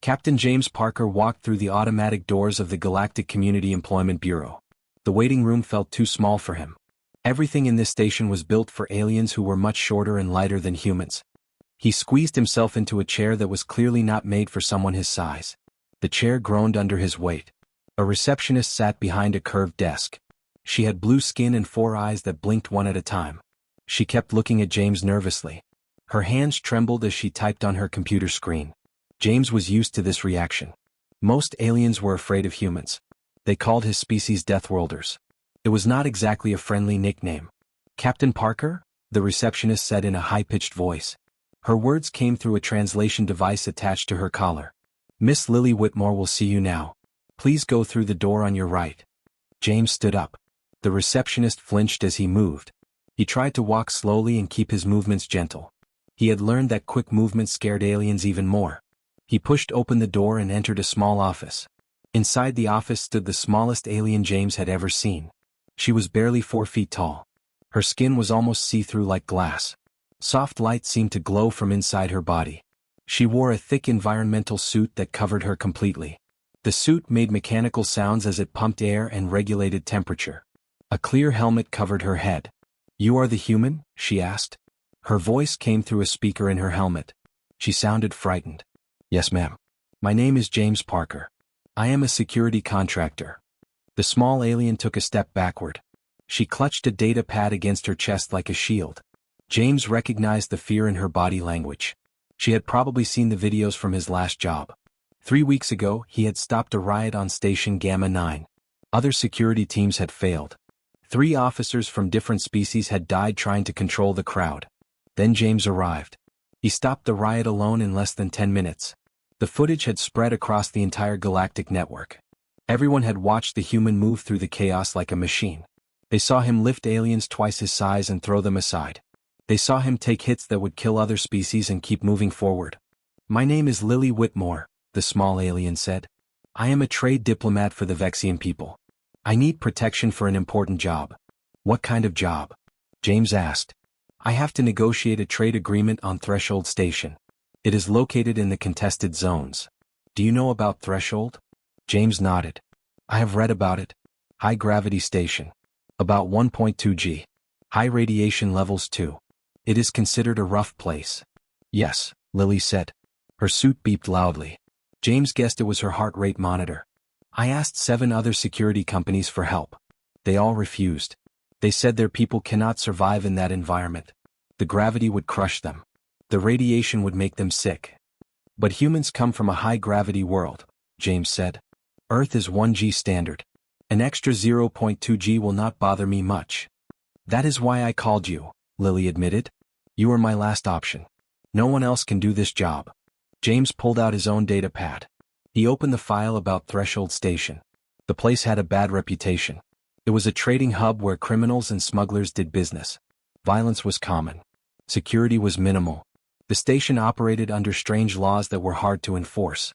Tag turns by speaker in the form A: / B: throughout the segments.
A: Captain James Parker walked through the automatic doors of the Galactic Community Employment Bureau. The waiting room felt too small for him. Everything in this station was built for aliens who were much shorter and lighter than humans. He squeezed himself into a chair that was clearly not made for someone his size. The chair groaned under his weight. A receptionist sat behind a curved desk. She had blue skin and 4 eyes that blinked one at a time. She kept looking at James nervously. Her hands trembled as she typed on her computer screen. James was used to this reaction. Most aliens were afraid of humans. They called his species Deathworlders. It was not exactly a friendly nickname. "Captain Parker?" the receptionist said in a high-pitched voice. Her words came through a translation device attached to her collar. "Miss Lily Whitmore will see you now. Please go through the door on your right." James stood up. The receptionist flinched as he moved. He tried to walk slowly and keep his movements gentle. He had learned that quick movement scared aliens even more. He pushed open the door and entered a small office. Inside the office stood the smallest alien James had ever seen. She was barely 4 feet tall. Her skin was almost see-through like glass. Soft light seemed to glow from inside her body. She wore a thick environmental suit that covered her completely. The suit made mechanical sounds as it pumped air and regulated temperature. A clear helmet covered her head. "You are the human?" she asked. Her voice came through a speaker in her helmet. She sounded frightened. "Yes, ma'am. My name is James Parker. I am a security contractor." The small alien took a step backward. She clutched a data pad against her chest like a shield. James recognized the fear in her body language. She had probably seen the videos from his last job. 3 weeks ago, he had stopped a riot on Station Gamma 9. Other security teams had failed. 3 officers from different species had died trying to control the crowd. Then James arrived. He stopped the riot alone in less than 10 minutes. The footage had spread across the entire galactic network. Everyone had watched the human move through the chaos like a machine. They saw him lift aliens twice his size and throw them aside. They saw him take hits that would kill other species and keep moving forward. "My name is Lily Whitmore," the small alien said. "I am a trade diplomat for the Vexian people. I need protection for an important job." "What kind of job?" James asked. "I have to negotiate a trade agreement on Threshold Station. It is located in the contested zones. Do you know about Threshold?" James nodded. "I have read about it. High gravity station. About 1.2 G. High radiation levels too. It is considered a rough place." "Yes," Lily said. Her suit beeped loudly. James guessed it was her heart rate monitor. "I asked 7 other security companies for help. They all refused. They said their people cannot survive in that environment. The gravity would crush them. The radiation would make them sick." "But humans come from a high-gravity world," James said. "Earth is 1 G standard. An extra 0.2 G will not bother me much." "That is why I called you," Lily admitted. "You are my last option. No one else can do this job." James pulled out his own data pad. He opened the file about Threshold Station. The place had a bad reputation. It was a trading hub where criminals and smugglers did business. Violence was common. Security was minimal. The station operated under strange laws that were hard to enforce.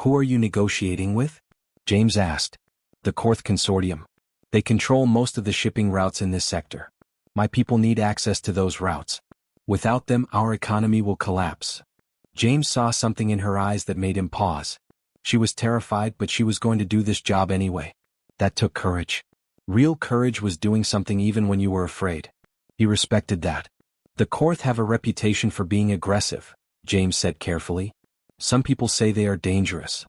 A: "Who are you negotiating with?" James asked. "The Korth Consortium. They control most of the shipping routes in this sector. My people need access to those routes. Without them, our economy will collapse." James saw something in her eyes that made him pause. She was terrified, but she was going to do this job anyway. That took courage. Real courage was doing something even when you were afraid. He respected that. "The Korth have a reputation for being aggressive," James said carefully. "Some people say they are dangerous.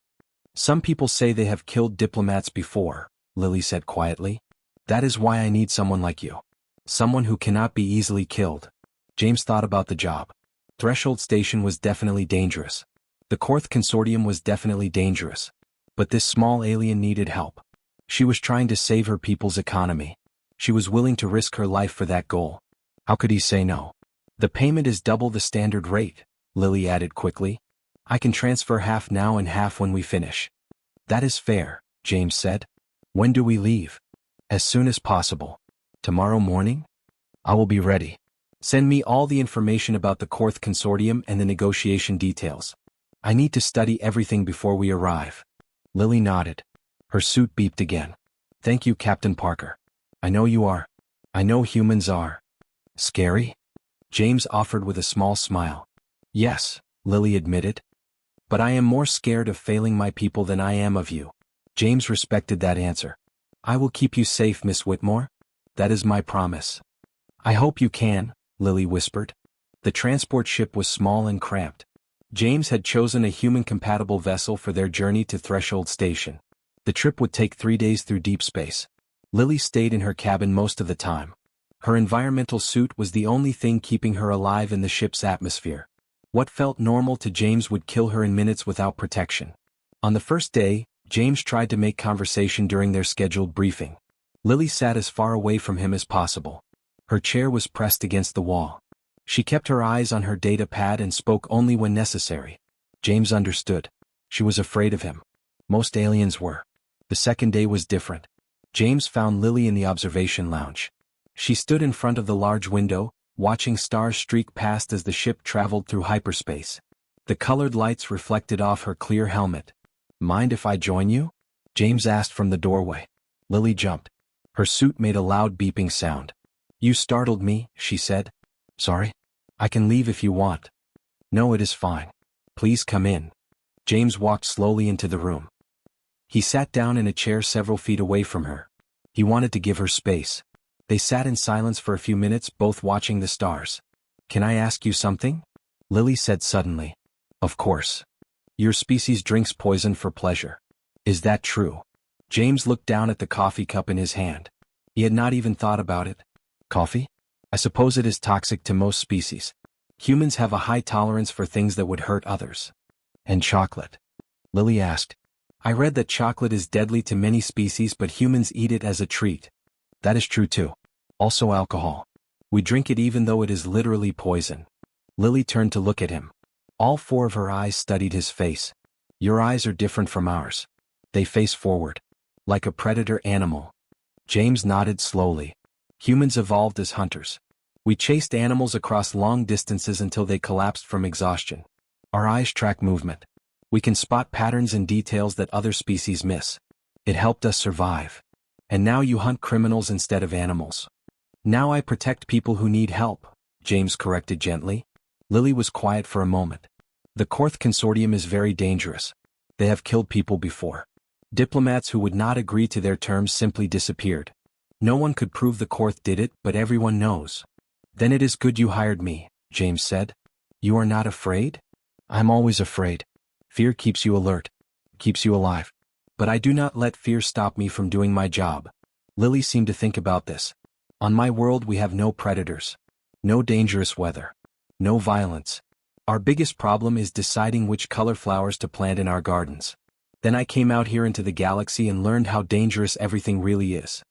A: Some people say they have killed diplomats before," Lily said quietly. "That is why I need someone like you. Someone who cannot be easily killed." James thought about the job. Threshold Station was definitely dangerous. The Korth Consortium was definitely dangerous. But this small alien needed help. She was trying to save her people's economy. She was willing to risk her life for that goal. How could he say no? "The payment is double the standard rate," Lily added quickly. "I can transfer half now and half when we finish." "That is fair," James said. "When do we leave?" "As soon as possible." "Tomorrow morning?" "I will be ready. Send me all the information about the Korth Consortium and the negotiation details. I need to study everything before we arrive." Lily nodded. Her suit beeped again. "Thank you, Captain Parker. I know you are. I know humans are." "Scary?" James offered with a small smile. "Yes," Lily admitted. But I am more scared of failing my people than I am of you. James respected that answer. I will keep you safe, Miss Whitmore. That is my promise. I hope you can, Lily whispered. The transport ship was small and cramped. James had chosen a human-compatible vessel for their journey to Threshold Station. The trip would take 3 days through deep space. Lily stayed in her cabin most of the time. Her environmental suit was the only thing keeping her alive in the ship's atmosphere. What felt normal to James would kill her in minutes without protection. On the first day, James tried to make conversation during their scheduled briefing. Lily sat as far away from him as possible. Her chair was pressed against the wall. She kept her eyes on her data pad and spoke only when necessary. James understood. She was afraid of him. Most aliens were. The second day was different. James found Lily in the observation lounge. She stood in front of the large window, watching stars streak past as the ship traveled through hyperspace. The colored lights reflected off her clear helmet. Mind if I join you? James asked from the doorway. Lily jumped. Her suit made a loud beeping sound. You startled me, she said. Sorry? I can leave if you want. No, it is fine. Please come in. James walked slowly into the room. He sat down in a chair several feet away from her. He wanted to give her space. They sat in silence for a few minutes, both watching the stars. Can I ask you something? Lily said suddenly. Of course. Your species drinks poison for pleasure. Is that true? James looked down at the coffee cup in his hand. He had not even thought about it. Coffee? I suppose it is toxic to most species. Humans have a high tolerance for things that would hurt others. And chocolate? Lily asked. I read that chocolate is deadly to many species, but humans eat it as a treat. That is true too. Also alcohol. We drink it even though it is literally poison. Lily turned to look at him. All 4 of her eyes studied his face. Your eyes are different from ours. They face forward. Like a predator animal. James nodded slowly. Humans evolved as hunters. We chased animals across long distances until they collapsed from exhaustion. Our eyes track movement. We can spot patterns and details that other species miss. It helped us survive. And now you hunt criminals instead of animals. Now I protect people who need help, James corrected gently. Lily was quiet for a moment. The Korth Consortium is very dangerous. They have killed people before. Diplomats who would not agree to their terms simply disappeared. No one could prove the Korth did it, but everyone knows. Then it is good you hired me, James said. You are not afraid? I'm always afraid. Fear keeps you alert. Keeps you alive. But I do not let fear stop me from doing my job. Lily seemed to think about this. On my world we have no predators. No dangerous weather. No violence. Our biggest problem is deciding which color flowers to plant in our gardens. Then I came out here into the galaxy and learned how dangerous everything really is.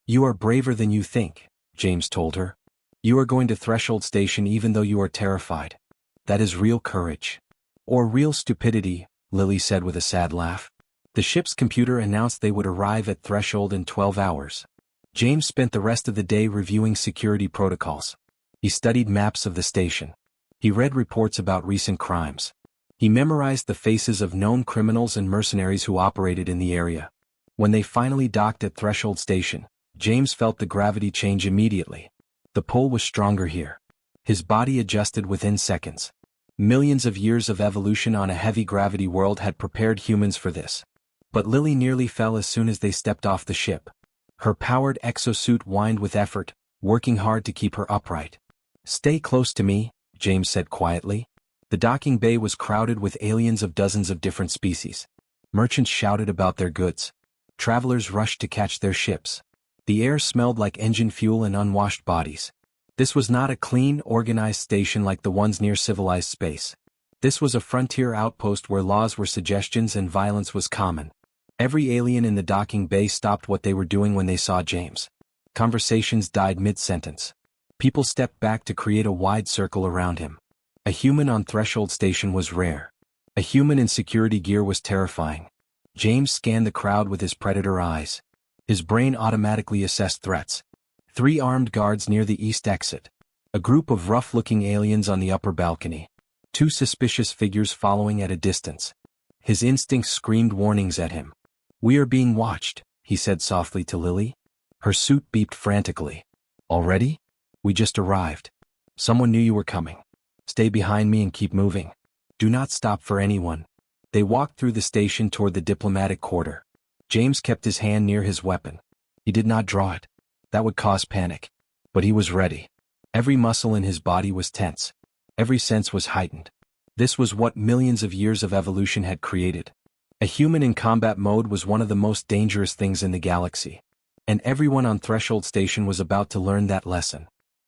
A: You are braver than you think, James told her. You are going to Threshold Station even though you are terrified. That is real courage. Or real stupidity, Lily said with a sad laugh. The ship's computer announced they would arrive at Threshold in 12 hours. James spent the rest of the day reviewing security protocols. He studied maps of the station. He read reports about recent crimes. He memorized the faces of known criminals and mercenaries who operated in the area. When they finally docked at Threshold Station, James felt the gravity change immediately. The pull was stronger here. His body adjusted within seconds. Millions of years of evolution on a heavy gravity world had prepared humans for this. But Lily nearly fell as soon as they stepped off the ship. Her powered exosuit whined with effort, working hard to keep her upright. Stay close to me, James said quietly. The docking bay was crowded with aliens of dozens of different species. Merchants shouted about their goods. Travelers rushed to catch their ships. The air smelled like engine fuel and unwashed bodies. This was not a clean, organized station like the ones near civilized space. This was a frontier outpost where laws were suggestions and violence was common. Every alien in the docking bay stopped what they were doing when they saw James. Conversations died mid-sentence. People stepped back to create a wide circle around him. A human on Threshold Station was rare. A human in security gear was terrifying. James scanned the crowd with his predator eyes. His brain automatically assessed threats. 3 armed guards near the east exit. A group of rough-looking aliens on the upper balcony. 2 suspicious figures following at a distance. His instincts screamed warnings at him. We are being watched, he said softly to Lily. Her suit beeped frantically. Already? We just arrived. Someone knew you were coming. Stay behind me and keep moving. Do not stop for anyone. They walked through the station toward the diplomatic quarter. James kept his hand near his weapon. He did not draw it. That would cause panic. But he was ready. Every muscle in his body was tense. Every sense was heightened. This was what millions of years of evolution had created. A human in combat mode was one of the most dangerous things in the galaxy. And everyone on Threshold Station was about to learn that lesson.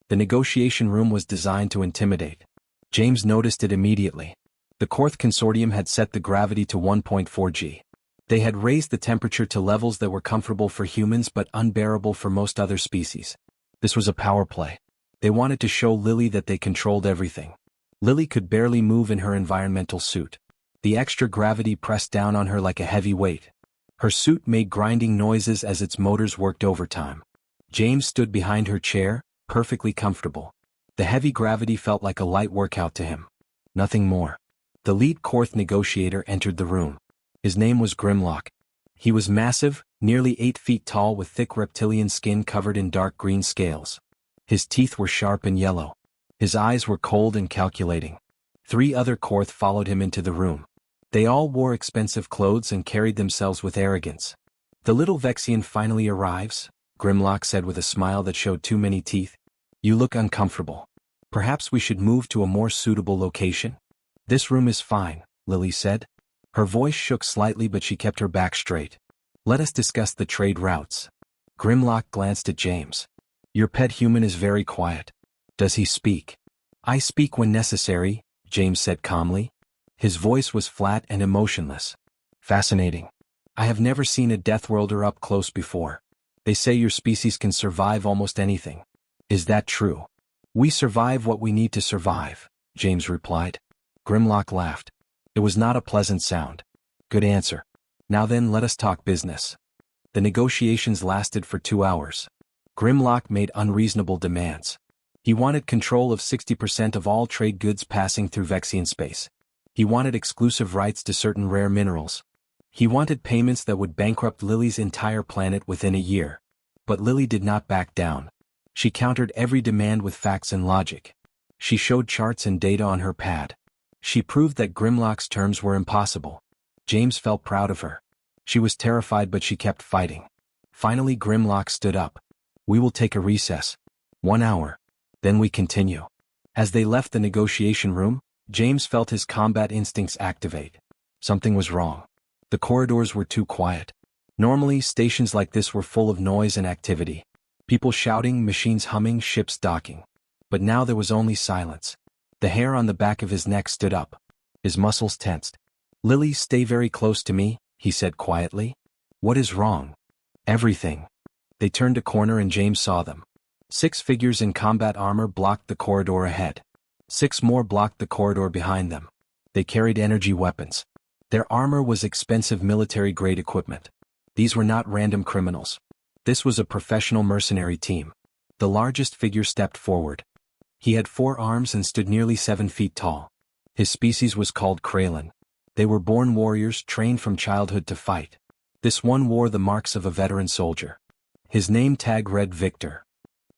A: The negotiation room was designed to intimidate. James noticed it immediately. The Korth Consortium had set the gravity to 1.4 G. They had raised the temperature to levels that were comfortable for humans but unbearable for most other species. This was a power play. They wanted to show Lily that they controlled everything. Lily could barely move in her environmental suit. The extra gravity pressed down on her like a heavy weight. Her suit made grinding noises as its motors worked overtime. James stood behind her chair, perfectly comfortable. The heavy gravity felt like a light workout to him. Nothing more. The lead Korth negotiator entered the room. His name was Grimlock. He was massive, nearly 8 feet tall with thick reptilian skin covered in dark green scales. His teeth were sharp and yellow. His eyes were cold and calculating. 3 other Korth followed him into the room. They all wore expensive clothes and carried themselves with arrogance. "The little Vexian finally arrives," Grimlock said with a smile that showed too many teeth. "You look uncomfortable. Perhaps we should move to a more suitable location?" "This room is fine," Lily said. Her voice shook slightly but she kept her back straight. "Let us discuss the trade routes." Grimlock glanced at James. "Your pet human is very quiet. Does he speak?" "I speak when necessary," James said calmly. His voice was flat and emotionless. "Fascinating. I have never seen a Deathworlder up close before. They say your species can survive almost anything. Is that true?" "We survive what we need to survive," James replied. Grimlock laughed. It was not a pleasant sound. "Good answer. Now then, let us talk business." The negotiations lasted for 2 hours. Grimlock made unreasonable demands. He wanted control of 60% of all trade goods passing through Vexian space. He wanted exclusive rights to certain rare minerals. He wanted payments that would bankrupt Lily's entire planet within a year. But Lily did not back down. She countered every demand with facts and logic. She showed charts and data on her pad. She proved that Grimlock's terms were impossible. James felt proud of her. She was terrified but she kept fighting. Finally Grimlock stood up. "We will take a recess. 1 hour. Then we continue." As they left the negotiation room, James felt his combat instincts activate. Something was wrong. The corridors were too quiet. Normally, stations like this were full of noise and activity. People shouting, machines humming, ships docking. But now there was only silence. The hair on the back of his neck stood up. His muscles tensed. "Lily, stay very close to me," he said quietly. "What is wrong?" "Everything." They turned a corner and James saw them. 6 figures in combat armor blocked the corridor ahead. 6 more blocked the corridor behind them. They carried energy weapons. Their armor was expensive military-grade equipment. These were not random criminals. This was a professional mercenary team. The largest figure stepped forward. He had 4 arms and stood nearly 7 feet tall. His species was called Kralin. They were born warriors trained from childhood to fight. This one wore the marks of a veteran soldier. His name tag read Victor.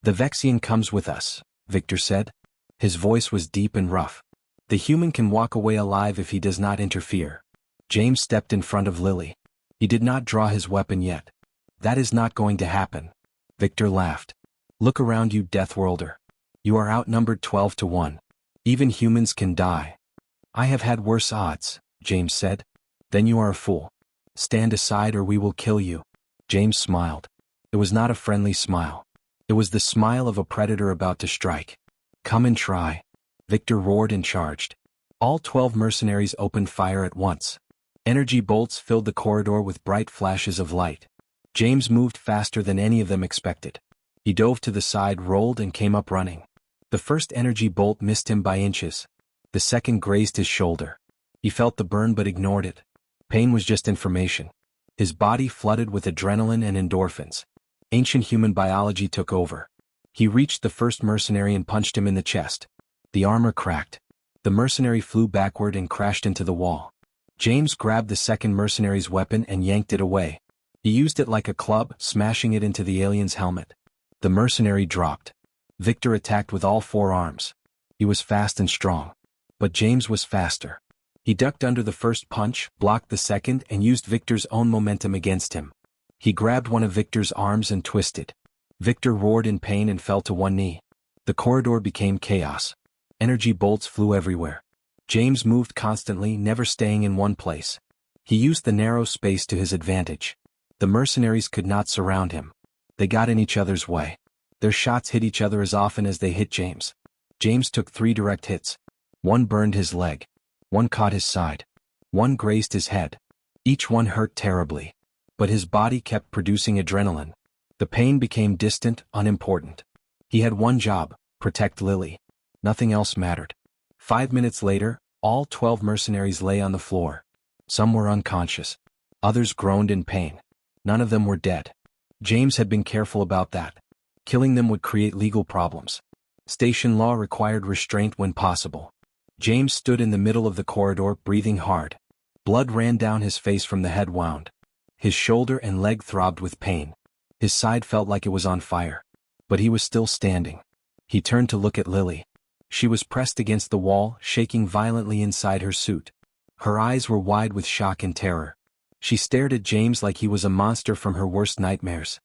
A: "The Vexian comes with us," Victor said. His voice was deep and rough. "The human can walk away alive if he does not interfere." James stepped in front of Lily. He did not draw his weapon yet. "That is not going to happen." Victor laughed. "Look around you, Deathworlder. You are outnumbered 12 to 1. Even humans can die." "I have had worse odds," James said. "Then you are a fool. Stand aside or we will kill you." James smiled. It was not a friendly smile. It was the smile of a predator about to strike. "Come and try." Victor roared and charged. All 12 mercenaries opened fire at once. Energy bolts filled the corridor with bright flashes of light. James moved faster than any of them expected. He dove to the side, rolled and came up running. The first energy bolt missed him by inches. The second grazed his shoulder. He felt the burn but ignored it. Pain was just information. His body flooded with adrenaline and endorphins. Ancient human biology took over. He reached the first mercenary and punched him in the chest. The armor cracked. The mercenary flew backward and crashed into the wall. James grabbed the second mercenary's weapon and yanked it away. He used it like a club, smashing it into the alien's helmet. The mercenary dropped. Victor attacked with all 4 arms. He was fast and strong. But James was faster. He ducked under the first punch, blocked the second, and used Victor's own momentum against him. He grabbed one of Victor's arms and twisted. Victor roared in pain and fell to one knee. The corridor became chaos. Energy bolts flew everywhere. James moved constantly, never staying in one place. He used the narrow space to his advantage. The mercenaries could not surround him. They got in each other's way. Their shots hit each other as often as they hit James. James took 3 direct hits. One burned his leg. One caught his side. One grazed his head. Each one hurt terribly. But his body kept producing adrenaline. The pain became distant, unimportant. He had one job: protect Lily. Nothing else mattered. 5 minutes later, all 12 mercenaries lay on the floor. Some were unconscious. Others groaned in pain. None of them were dead. James had been careful about that. Killing them would create legal problems. Station law required restraint when possible. James stood in the middle of the corridor, breathing hard. Blood ran down his face from the head wound. His shoulder and leg throbbed with pain. His side felt like it was on fire. But he was still standing. He turned to look at Lily. She was pressed against the wall, shaking violently inside her suit. Her eyes were wide with shock and terror. She stared at James like he was a monster from her worst nightmares.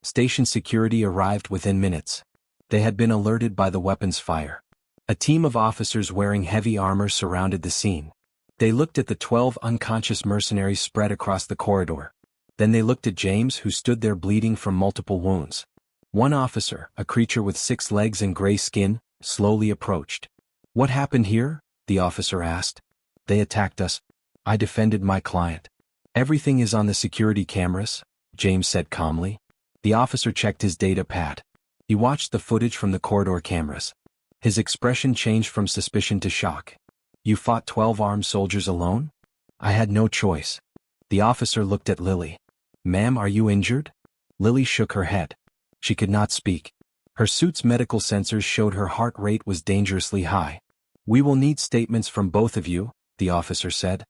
A: Station security arrived within minutes. They had been alerted by the weapons fire. A team of officers wearing heavy armor surrounded the scene. They looked at the 12 unconscious mercenaries spread across the corridor. Then they looked at James, who stood there bleeding from multiple wounds. One officer, a creature with 6 legs and gray skin, slowly approached. "What happened here?" the officer asked. "They attacked us. I defended my client." "Everything is on the security cameras," James said calmly. The officer checked his data pad. He watched the footage from the corridor cameras. His expression changed from suspicion to shock. "You fought 12 armed soldiers alone?" "I had no choice." The officer looked at Lily. "Ma'am, are you injured?" Lily shook her head. She could not speak. Her suit's medical sensors showed her heart rate was dangerously high. "We will need statements from both of you," the officer said.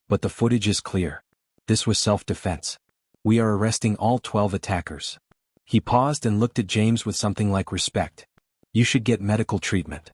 A: "But the footage is clear. This was self-defense. We are arresting all 12 attackers." He paused and looked at James with something like respect. "You should get medical treatment."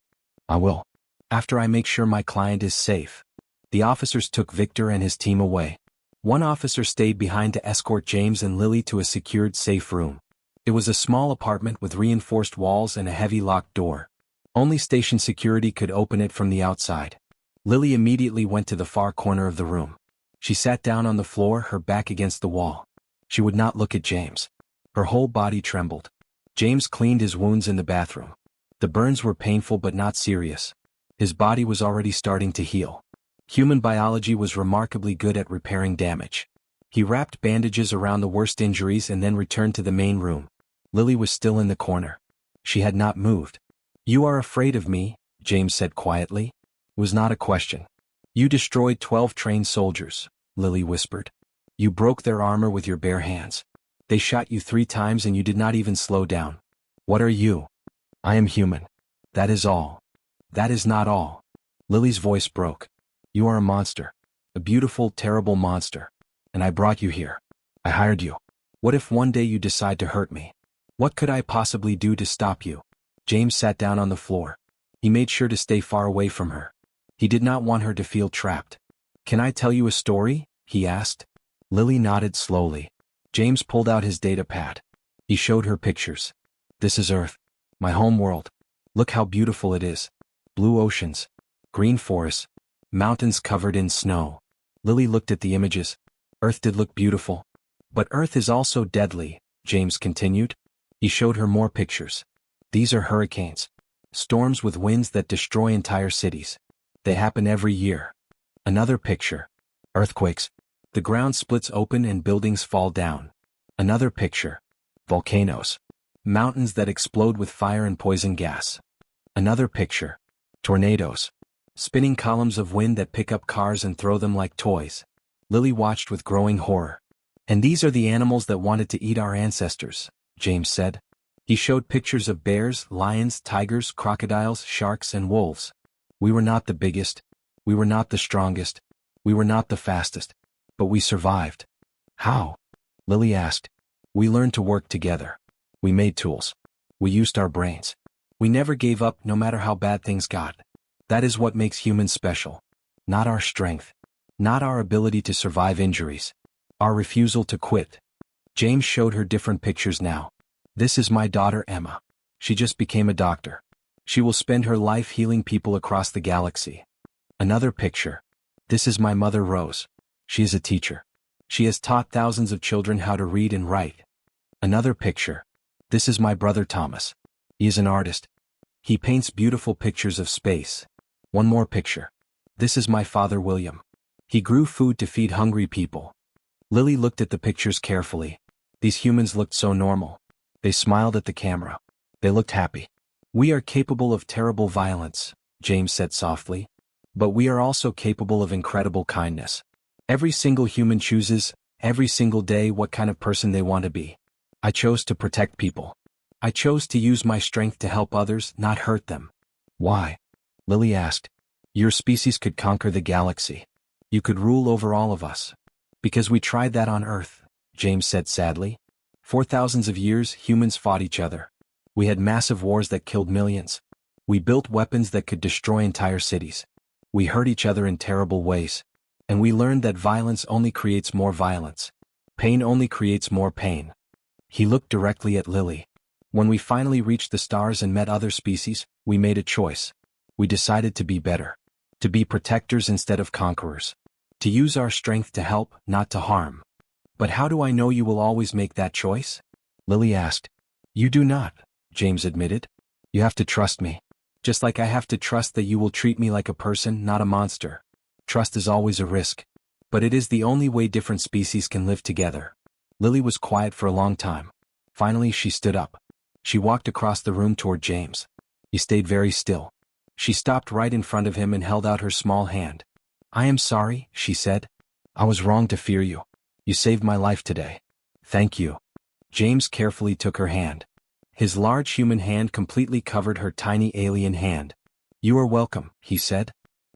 A: "I will. After I make sure my client is safe." The officers took Victor and his team away. One officer stayed behind to escort James and Lily to a secured safe room. It was a small apartment with reinforced walls and a heavy locked door. Only station security could open it from the outside. Lily immediately went to the far corner of the room. She sat down on the floor, her back against the wall. She would not look at James. Her whole body trembled. James cleaned his wounds in the bathroom. The burns were painful but not serious. His body was already starting to heal. Human biology was remarkably good at repairing damage. He wrapped bandages around the worst injuries and then returned to the main room. Lily was still in the corner. She had not moved. "You are afraid of me," James said quietly. It was not a question. "You destroyed 12 trained soldiers," Lily whispered. "You broke their armor with your bare hands. They shot you 3 times and you did not even slow down. What are you?" "I am human. That is all." "That is not all." Lily's voice broke. "You are a monster. A beautiful, terrible monster. And I brought you here. I hired you. What if one day you decide to hurt me? What could I possibly do to stop you?" James sat down on the floor. He made sure to stay far away from her. He did not want her to feel trapped. "Can I tell you a story?" he asked. Lily nodded slowly. James pulled out his data pad. He showed her pictures. "This is Earth. My home world. Look how beautiful it is. Blue oceans. Green forests. Mountains covered in snow." Lily looked at the images. Earth did look beautiful. "But Earth is also deadly," James continued. He showed her more pictures. "These are hurricanes. Storms with winds that destroy entire cities. They happen every year." Another picture. "Earthquakes. The ground splits open and buildings fall down." Another picture. "Volcanoes. Mountains that explode with fire and poison gas." Another picture. "Tornadoes. Spinning columns of wind that pick up cars and throw them like toys." Lily watched with growing horror. "And these are the animals that wanted to eat our ancestors," James said. He showed pictures of bears, lions, tigers, crocodiles, sharks, and wolves. "We were not the biggest. We were not the strongest. We were not the fastest. But we survived." "How?" Lily asked. "We learned to work together. We made tools. We used our brains. We never gave up no matter how bad things got. That is what makes humans special. not our strength, not our ability to survive injuries, our refusal to quit. James showed her different pictures now. This is my daughter Emma. She just became a doctor. She will spend her life healing people across the galaxy. Another picture. This is my mother Rose. She is a teacher. She has taught thousands of children how to read and write. Another picture. This is my brother Thomas. He is an artist. He paints beautiful pictures of space. One more picture. This is my father William. He grew food to feed hungry people. Lily looked at the pictures carefully. These humans looked so normal. They smiled at the camera. They looked happy. We are capable of terrible violence, James said softly. But we are also capable of incredible kindness. Every single human chooses, every single day, what kind of person they want to be. I chose to protect people. I chose to use my strength to help others, not hurt them. Why? Lily asked. Your species could conquer the galaxy. You could rule over all of us. Because we tried that on Earth, James said sadly. For thousands of years, humans fought each other. We had massive wars that killed millions. We built weapons that could destroy entire cities. We hurt each other in terrible ways. And we learned that violence only creates more violence. Pain only creates more pain. He looked directly at Lily. When we finally reached the stars and met other species, we made a choice. We decided to be better. To be protectors instead of conquerors. To use our strength to help, not to harm. But how do I know you will always make that choice? Lily asked. You do not, James admitted. You have to trust me. Just like I have to trust that you will treat me like a person, not a monster. Trust is always a risk. But it is the only way different species can live together. Lily was quiet for a long time. Finally she stood up. She walked across the room toward James. He stayed very still. She stopped right in front of him and held out her small hand. I am sorry, she said. I was wrong to fear you. You saved my life today. Thank you. James carefully took her hand. His large human hand completely covered her tiny alien hand. You are welcome, he said.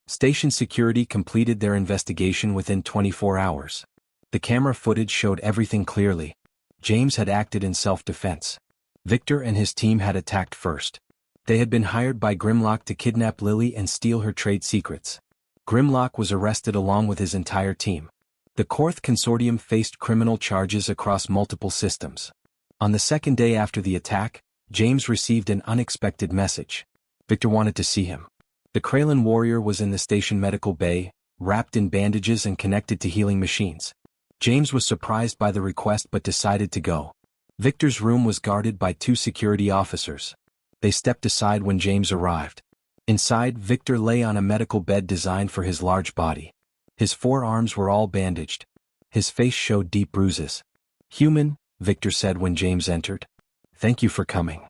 A: Station security completed their investigation within 24 hours. The camera footage showed everything clearly. James had acted in self-defense. Victor and his team had attacked first. They had been hired by Grimlock to kidnap Lily and steal her trade secrets. Grimlock was arrested along with his entire team. The Korth Consortium faced criminal charges across multiple systems. On the second day after the attack, James received an unexpected message. Victor wanted to see him. The Kralin warrior was in the station medical bay, wrapped in bandages and connected to healing machines. James was surprised by the request but decided to go. Victor's room was guarded by 2 security officers. They stepped aside when James arrived. Inside, Victor lay on a medical bed designed for his large body. His 4 arms were all bandaged. His face showed deep bruises. Human, Victor said when James entered. Thank you for coming.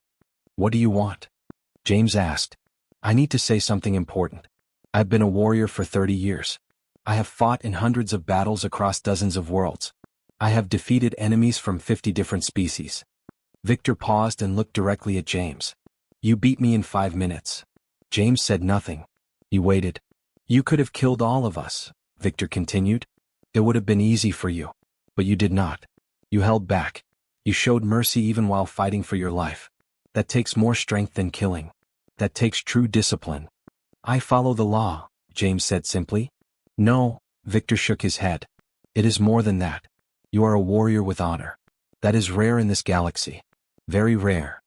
A: What do you want? James asked. I need to say something important. I've been a warrior for 30 years. I have fought in hundreds of battles across dozens of worlds. I have defeated enemies from 50 different species. Victor paused and looked directly at James. You beat me in 5 minutes. James said nothing. He waited. You could have killed all of us, Victor continued. It would have been easy for you. But you did not. You held back. You showed mercy even while fighting for your life. That takes more strength than killing. That takes true discipline. I follow the law, James said simply. No, Victor shook his head. It is more than that. You are a warrior with honor. That is rare in this galaxy. Very rare.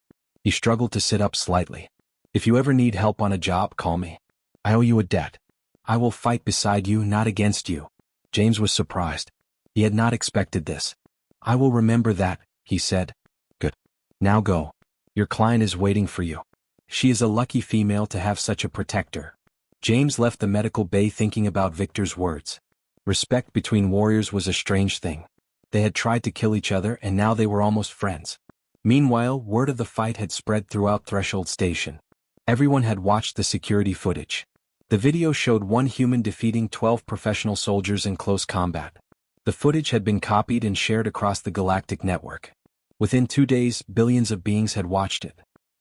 A: He struggled to sit up slightly. If you ever need help on a job, call me. I owe you a debt. I will fight beside you, not against you. James was surprised. He had not expected this. I will remember that, he said. Good. Now go. Your client is waiting for you. She is a lucky female to have such a protector. James left the medical bay thinking about Victor's words. Respect between warriors was a strange thing. They had tried to kill each other and now they were almost friends. Meanwhile, word of the fight had spread throughout Threshold Station. Everyone had watched the security footage. The video showed one human defeating 12 professional soldiers in close combat. The footage had been copied and shared across the galactic network. Within 2 days, billions of beings had watched it.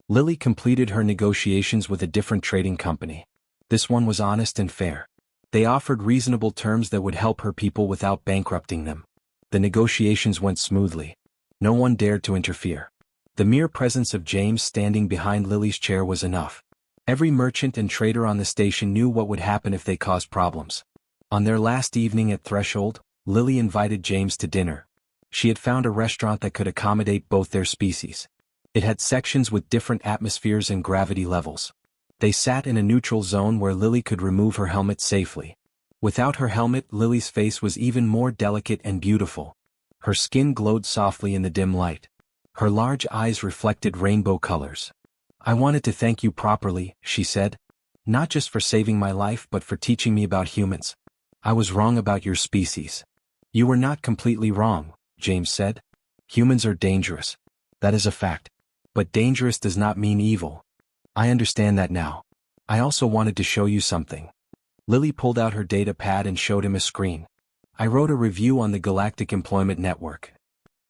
A: Lily completed her negotiations with a different trading company. This one was honest and fair. They offered reasonable terms that would help her people without bankrupting them. The negotiations went smoothly. No one dared to interfere. The mere presence of James standing behind Lily's chair was enough. Every merchant and trader on the station knew what would happen if they caused problems. On their last evening at Threshold, Lily invited James to dinner. She had found a restaurant that could accommodate both their species. It had sections with different atmospheres and gravity levels. They sat in a neutral zone where Lily could remove her helmet safely. Without her helmet, Lily's face was even more delicate and beautiful. Her skin glowed softly in the dim light. Her large eyes reflected rainbow colors. "I wanted to thank you properly," she said. "Not just for saving my life but for teaching me about humans. I was wrong about your species." "You were not completely wrong," James said. "Humans are dangerous. That is a fact. But dangerous does not mean evil. I understand that now. I also wanted to show you something." Lily pulled out her data pad and showed him a screen. "I wrote a review on the Galactic Employment Network."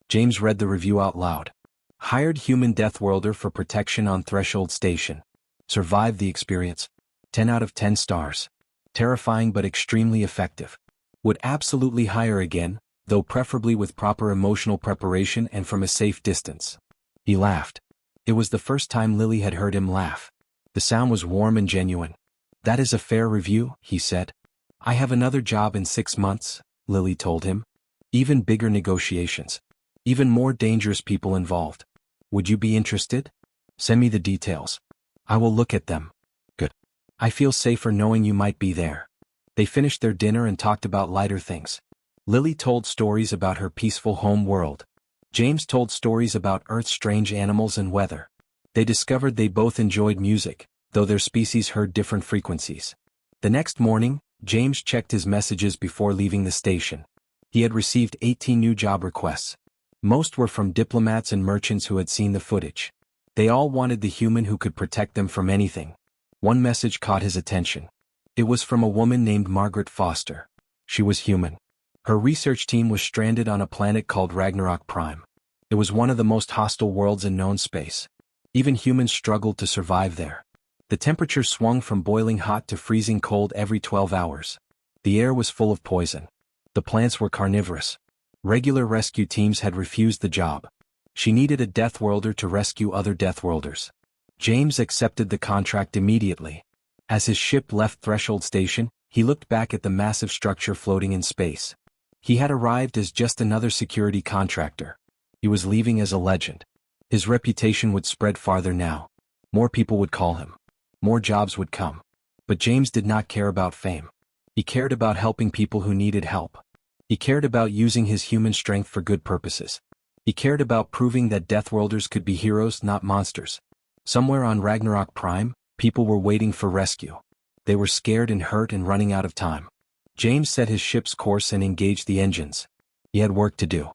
A: James read the review out loud. "Hired human Deathworlder for protection on Threshold Station. Survived the experience. 10 out of 10 stars. Terrifying but extremely effective. Would absolutely hire again, though preferably with proper emotional preparation and from a safe distance." He laughed. It was the first time Lily had heard him laugh. The sound was warm and genuine. "That is a fair review," he said. "I have another job in 6 months," Lily told him. "Even bigger negotiations. Even more dangerous people involved. Would you be interested? Send me the details. I will look at them." "Good. I feel safer knowing you might be there." They finished their dinner and talked about lighter things. Lily told stories about her peaceful home world. James told stories about Earth's strange animals and weather. They discovered they both enjoyed music, though their species heard different frequencies. The next morning, James checked his messages before leaving the station. He had received 18 new job requests. Most were from diplomats and merchants who had seen the footage. They all wanted the human who could protect them from anything. One message caught his attention. It was from a woman named Margaret Foster. She was human. Her research team was stranded on a planet called Ragnarok Prime. It was one of the most hostile worlds in known space. Even humans struggled to survive there. The temperature swung from boiling hot to freezing cold every 12 hours. The air was full of poison. The plants were carnivorous. Regular rescue teams had refused the job. She needed a Deathworlder to rescue other Deathworlders. James accepted the contract immediately. As his ship left Threshold Station, he looked back at the massive structure floating in space. He had arrived as just another security contractor. He was leaving as a legend. His reputation would spread farther now. More people would call him. More jobs would come. But James did not care about fame. He cared about helping people who needed help. He cared about using his human strength for good purposes. He cared about proving that Deathworlders could be heroes, not monsters. Somewhere on Ragnarok Prime, people were waiting for rescue. They were scared and hurt and running out of time. James set his ship's course and engaged the engines. He had work to do.